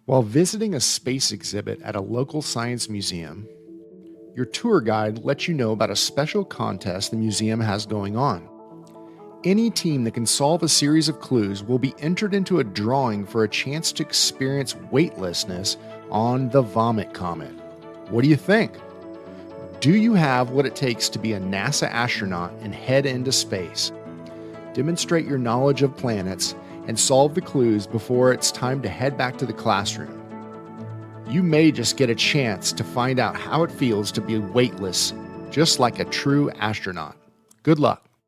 While visiting a space exhibit at a local science museum, your tour guide lets you know about a special contest the museum has going on. Any team that can solve a series of clues will be entered into a drawing for a chance to experience weightlessness on the Vomit Comet. What do you think? Do you have what it takes to be a NASA astronaut and head into space? Demonstrate your knowledge of planets and solve the clues before it's time to head back to the classroom. You may just get a chance to find out how it feels to be weightless, just like a true astronaut. Good luck.